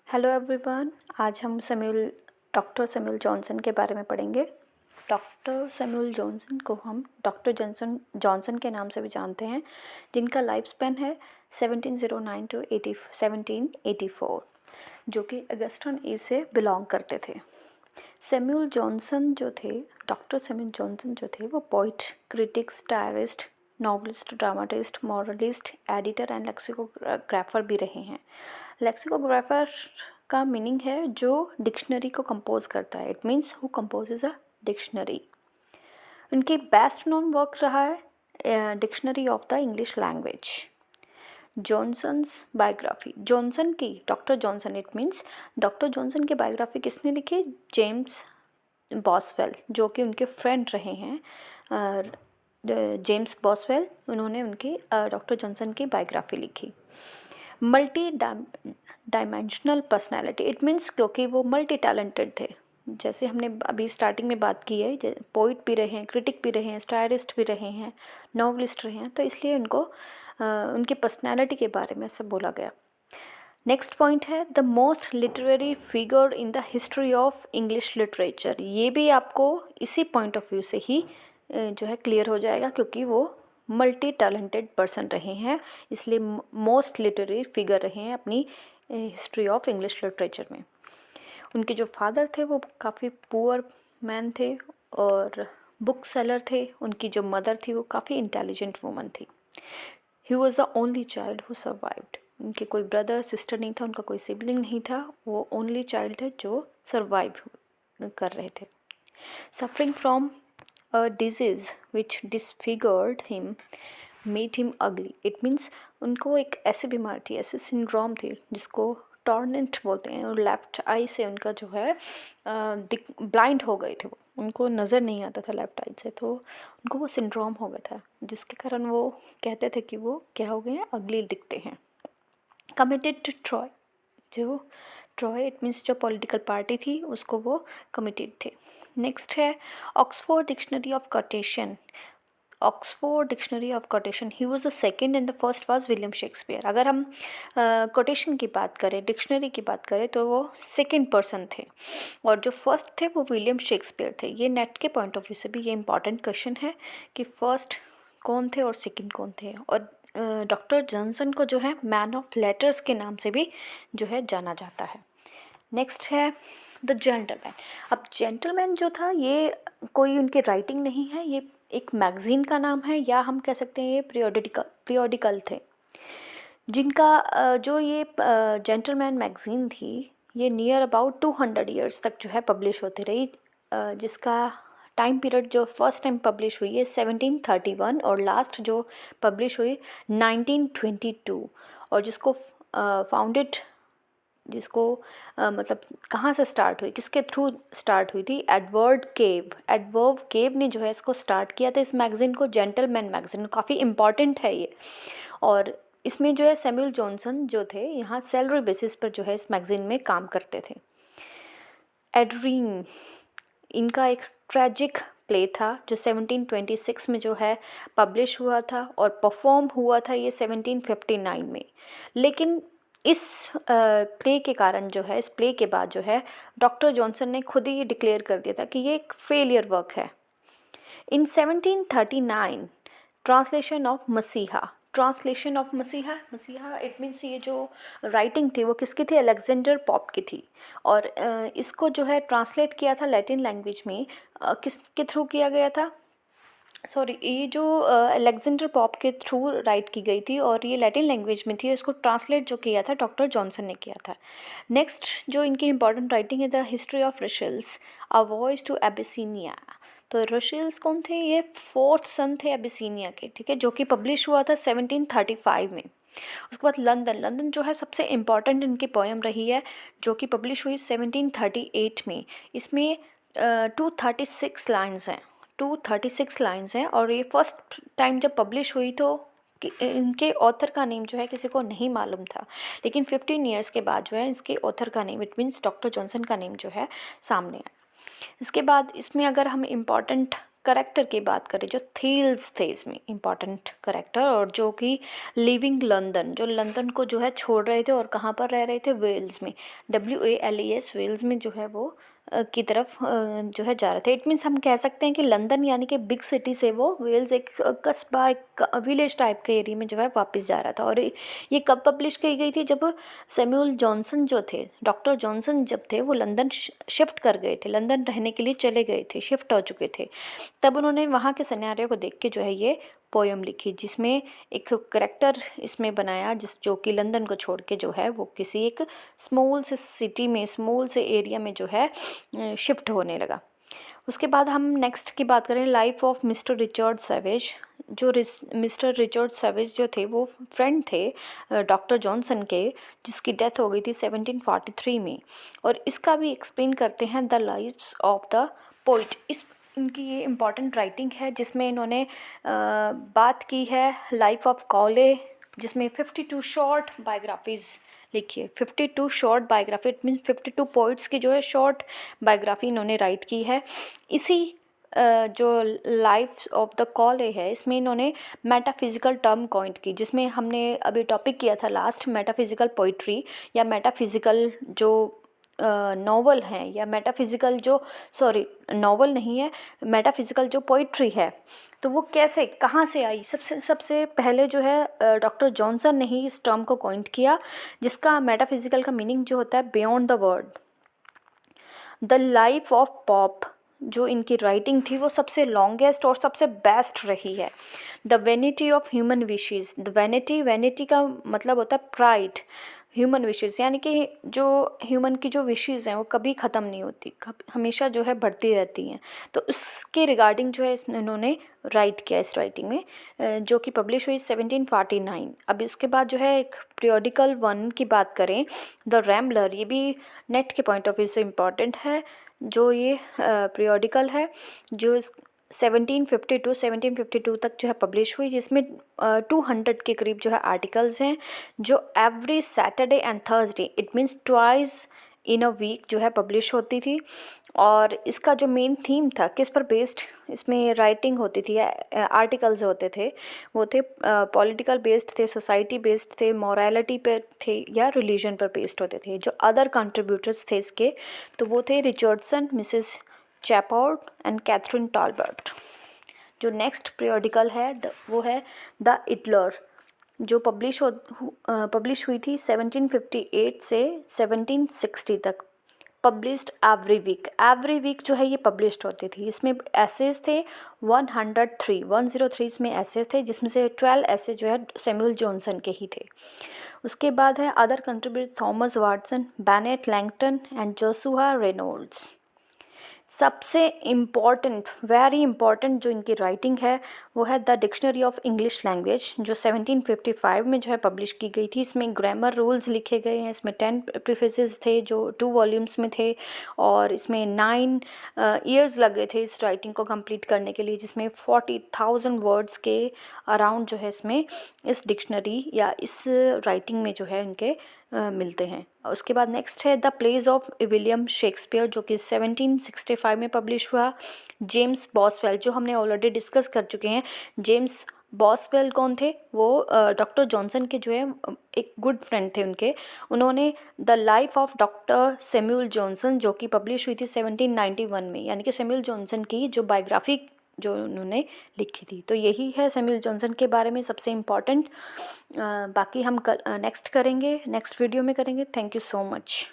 Hello everyone. आज हम doctor Samuel Johnson के बारे में पढ़ेंगे। डॉक्टर सैमुअल जॉनसन को हम डॉक्टर जॉनसन के नाम से भी जानते हैं, जिनका लाइफ स्पैन है 1709 टू 1784, जो कि अगस्टन एज से बिलोंग करते थे। सैमुअल जॉनसन जो थे, डॉक्टर सैमुअल जॉनसन जो थे, वो poet, critic, diarist, novelist, dramatist, moralist, editor and lexicographer भी रहे हैं। लेक्सिकोग्राफर का मीनिंग है जो डिक्शनरी को कंपोज करता है। It means who composes a dictionary. उनकी बेस्ट नोन वर्क रहा है dictionary of the English language. Johnson's biography, Johnson की, doctor Johnson, it means doctor Johnson की बायोग्राफी किसने लिखी? जेम्स बॉसवेल, जो कि उनके फ्रेंड रहे हैं। जेम्स बॉसवेल, उन्होंने उनकी डॉक्टर जॉनसन की बायोग्राफी लिखी। Multi dimensional personality, it means क्योंकि वो मल्टी टैलेंटेड थे। जैसे हमने अभी स्टार्टिंग में बात की है, पोइट भी रहे हैं, क्रिटिक भी रहे हैं, स्टायरिस्ट भी रहे हैं, नॉवलिस्ट रहे हैं, तो इसलिए उनको उनकी पर्सनैलिटी के बारे में सब बोला गया। नेक्स्ट पॉइंट है the most literary figure in the history of English literature. ये भी आपको इसी पॉइंट ऑफ व्यू से ही जो है क्लियर हो जाएगा, क्योंकि वो मल्टी टैलेंटेड पर्सन रहे हैं, इसलिए मोस्ट लिटरेरी फिगर रहे हैं अपनी हिस्ट्री ऑफ इंग्लिश लिटरेचर में। उनके जो फादर थे वो काफ़ी पुअर मैन थे और बुक सेलर थे। उनकी जो मदर थी वो काफ़ी इंटेलिजेंट वूमन थी। He was the only child who survived. उनके कोई ब्रदर सिस्टर नहीं था, उनका कोई सिबलिंग नहीं था, वो ओनली चाइल्ड थे जो सर्वाइव कर रहे थे। Suffering from a disease which disfigured him made him अगली, इट मीन्स उनको एक ऐसी बीमारी थी, ऐसी सिंड्रोम थी जिसको टॉर्नेंट बोलते हैं, और लेफ़्ट आई से उनका जो है ब्लाइंड हो गए थे, वो उनको नज़र नहीं आता था लेफ़्ट आई से, तो उनको वो सिंड्रोम हो गया था, जिसके कारण वो कहते थे कि वो क्या हो गए हैं, अगली दिखते हैं। कमिटेड टू ट्रॉय, जो ट्रॉय इट मीन्स जो पॉलिटिकल पार्टी थी उसको वो कमिटेड थे। नेक्स्ट है Oxford dictionary of quotation. Oxford dictionary of quotation, he was the second and the first was William Shakespeare. अगर हम कोटेशन की बात करें, डिक्शनरी की बात करें, तो वो सेकेंड पर्सन थे, और जो फर्स्ट थे वो विलियम शेक्सपियर थे। ये नेट के पॉइंट ऑफ व्यू से भी ये इंपॉर्टेंट क्वेश्चन है कि फर्स्ट कौन थे और सेकेंड कौन थे। और डॉक्टर जॉनसन को जो है मैन ऑफ लेटर्स के नाम से भी जो है जाना जाता है। नेक्स्ट है द जेंटलमैन। अब जेंटलमैन जो था ये कोई उनकी राइटिंग नहीं है, ये एक मैगज़ीन का नाम है, या हम कह सकते हैं ये पीरियोडिकल थे, जिनका जो ये जेंटलमैन मैगज़ीन थी ये नियर अबाउट 200 ईयर्स तक जो है पब्लिश होती रही, जिसका टाइम पीरियड जो फर्स्ट टाइम पब्लिश हुई है 1731 और लास्ट जो पब्लिश हुई 1922, और जिसको फाउंडेड मतलब कहाँ से स्टार्ट हुई, किसके थ्रू स्टार्ट हुई थी? एडवर्ड केव ने जो है इसको स्टार्ट किया था, इस मैगज़ीन को, जेंटलमैन मैगज़ीन, काफ़ी इम्पॉर्टेंट है ये। और इसमें जो है सैमुअल जॉनसन जो थे यहाँ सैलरी बेसिस पर जो है इस मैगज़ीन में काम करते थे। एड्रीन, इनका एक ट्रेजिक प्ले था जो 1726 में जो है पब्लिश हुआ था, और परफॉर्म हुआ था ये 1759 में। लेकिन इस प्ले के कारण जो है, इस प्ले के बाद जो है डॉक्टर जॉनसन ने खुद ही डिक्लेयर कर दिया था कि ये एक फेलियर वर्क है। इन 1739 ट्रांसलेशन ऑफ मसीहा इट मीन्स ये जो राइटिंग थी वो किसकी थी? अलेक्जेंडर पॉप की थी, और इसको जो है ट्रांसलेट किया था लैटिन लैंग्वेज में, किसके थ्रू किया गया था? सॉरी, ये जो अलेक्जेंडर पॉप के थ्रू राइट की गई थी, और ये लैटिन लैंग्वेज में थी, इसको ट्रांसलेट जो किया था डॉक्टर जॉनसन ने किया था। नेक्स्ट जो इनकी इंपॉर्टेंट राइटिंग है the history of Rasselas, a voyage to Abyssinia. तो रशल्स कौन थे? ये फोर्थ सन थे एबिसिनिया के, ठीक है, जो कि पब्लिश हुआ था 1735 में। उसके बाद लंदन जो है सबसे इम्पॉर्टेंट इनकी पोएम रही है, जो कि पब्लिश हुई 1738 में। इसमें 236 लाइन्स हैं, और ये फर्स्ट टाइम जब पब्लिश हुई तो इनके ऑथर का नेम जो है किसी को नहीं मालूम था, लेकिन 15 ईयर्स के बाद जो है इसके ऑथर का name, it means doctor Johnson का नेम जो है सामने आया। इसके बाद इसमें अगर हम इम्पॉर्टेंट करेक्टर की बात करें, जो थील्स थे इसमें इम्पॉर्टेंट करेक्टर, और जो कि लिविंग लंदन, जो लंदन को जो है छोड़ रहे थे और कहाँ पर रह रहे थे, वेल्स में, WALES, वेल्स में जो है वो की तरफ जो है जा रहे थे। इट मीन्स हम कह सकते हैं कि लंदन यानी कि बिग सिटी से वो वेल्स एक कस्बा, एक विलेज टाइप के एरिया में जो है वापस जा रहा था। और ये कब पब्लिश की गई थी, जब सैमुअल जॉनसन जो थे, डॉक्टर जॉनसन जब थे वो लंदन शिफ्ट कर गए थे, लंदन रहने के लिए चले गए थे, शिफ्ट हो चुके थे। तब उन्होंने वहाँ के सिनेरियो को देख के जो है ये पोयम लिखी, जिसमें एक करेक्टर इसमें बनाया जो कि लंदन को छोड़ के जो है वो किसी एक स्मॉल से सिटी में, स्मॉल से एरिया में जो है शिफ्ट होने लगा। उसके बाद हम नेक्स्ट की बात करें, life of mister Richard savage. जो मिस्टर रिचर्ड सैवेज जो थे वो फ्रेंड थे डॉक्टर जॉनसन के, जिसकी डेथ हो गई थी 1743 में। और इसका भी एक्सप्लेन करते हैं, the lives of the poet. इनकी ये इम्पॉर्टेंट राइटिंग है जिसमें इन्होंने बात की है लाइफ ऑफ कॉले, जिसमें 52 शॉर्ट बायोग्राफीज़ लिखी है। 52 short biography, it means 52 poets की जो है शॉर्ट बायोग्राफी इन्होंने राइट की है। इसी जो लाइफ ऑफ द कॉले है, इसमें इन्होंने मेटाफिजिकल टर्म कॉइंट की, जिसमें हमने अभी टॉपिक किया था लास्ट, मेटाफिजिकल पोइट्री या मेटाफिजिकल जो नॉवल हैं, या मेटाफिजिकल जो, सॉरी नॉवल नहीं है, मेटाफिजिकल जो पोइट्री है, तो वो कैसे, कहाँ से आई। सबसे पहले जो है डॉक्टर जॉनसन ने ही इस टर्म को कॉइंट किया, जिसका मेटाफिजिकल का मीनिंग जो होता है beyond the word. The life of pop जो इनकी राइटिंग थी वो सबसे लॉन्गेस्ट और सबसे बेस्ट रही है। The vanity of human wishes, the vanity का मतलब होता है प्राइड, ह्यूमन विशेज़ यानी कि जो ह्यूमन की जो विशेज़ हैं वो कभी ख़त्म नहीं होती, हमेशा जो है बढ़ती रहती हैं। तो उसके रिगार्डिंग जो है इन्होंने राइट किया इस राइटिंग में, जो कि पब्लिश हुई 1749। अब इसके बाद जो है एक पीरियोडिकल वन की बात करें, द रैम्बलर, ये भी नेट के पॉइंट ऑफ व्यू से इम्पॉर्टेंट है। जो ये पीरियोडिकल है जो 1752 तक जो है पब्लिश हुई, जिसमें 200 के करीब जो है आर्टिकल्स हैं, जो every Saturday and Thursday, it means twice in a week जो है पब्लिश होती थी। और इसका जो मेन थीम था, किस पर बेस्ड इसमें राइटिंग होती थी, आर्टिकल्स होते थे, वो थे पॉलिटिकल बेस्ड थे, सोसाइटी बेस्ड थे, मॉरलिटी पे थे, या रिलीजन पर बेस्ड होते थे। जो अदर कंट्रीब्यूटर्स थे इसके, तो वो थे रिचर्डसन, मिसेस चैपॉर्ड एंड कैथरीन टॉलबर्ट। जो नेक्स्ट पीरियोडिकल है वो है द इटलर, जो पब्लिश हुई थी 1758 से 1760 तक, पब्लिश्ड एवरी वीक जो है ये पब्लिश्ड होती थी। इसमें एसेज थे 103 इसमें एसेज थे, जिसमें से 12 एसे जो है सैमुअल जॉनसन के ही थे। उसके बाद है other contributor, Thomas Watson, Bennett Langton and Joshua Reynolds. सबसे इम्पॉर्टेंट, वेरी इम्पॉर्टेंट जो इनकी राइटिंग है वो है the dictionary of English language, जो 1755 में जो है पब्लिश की गई थी। इसमें ग्रामर रूल्स लिखे गए हैं, इसमें 10 प्रीफेसेस थे जो 2 वॉल्यूम्स में थे, और इसमें 9 ईयर्स लगे थे इस राइटिंग को कंप्लीट करने के लिए, जिसमें 40,000 वर्ड्स के अराउंड जो है इसमें इस डिक्शनरी या इस राइटिंग में जो है इनके मिलते हैं। उसके बाद नेक्स्ट है the plays of William Shakespeare, जो कि 1765 में पब्लिश हुआ। जेम्स बॉसवेल, जो हमने ऑलरेडी डिस्कस कर चुके हैं, जेम्स बॉसवेल कौन थे, वो डॉक्टर जॉनसन के जो है एक गुड फ्रेंड थे उनके। उन्होंने the life of doctor Samuel Johnson, जो कि पब्लिश हुई थी 1791 में, यानी कि सैमुअल जॉनसन की जो बायोग्राफी जो उन्होंने लिखी थी। तो यही है सैमुअल जॉनसन के बारे में सबसे इम्पॉर्टेंट। बाकी हम नेक्स्ट वीडियो में करेंगे। Thank you so much.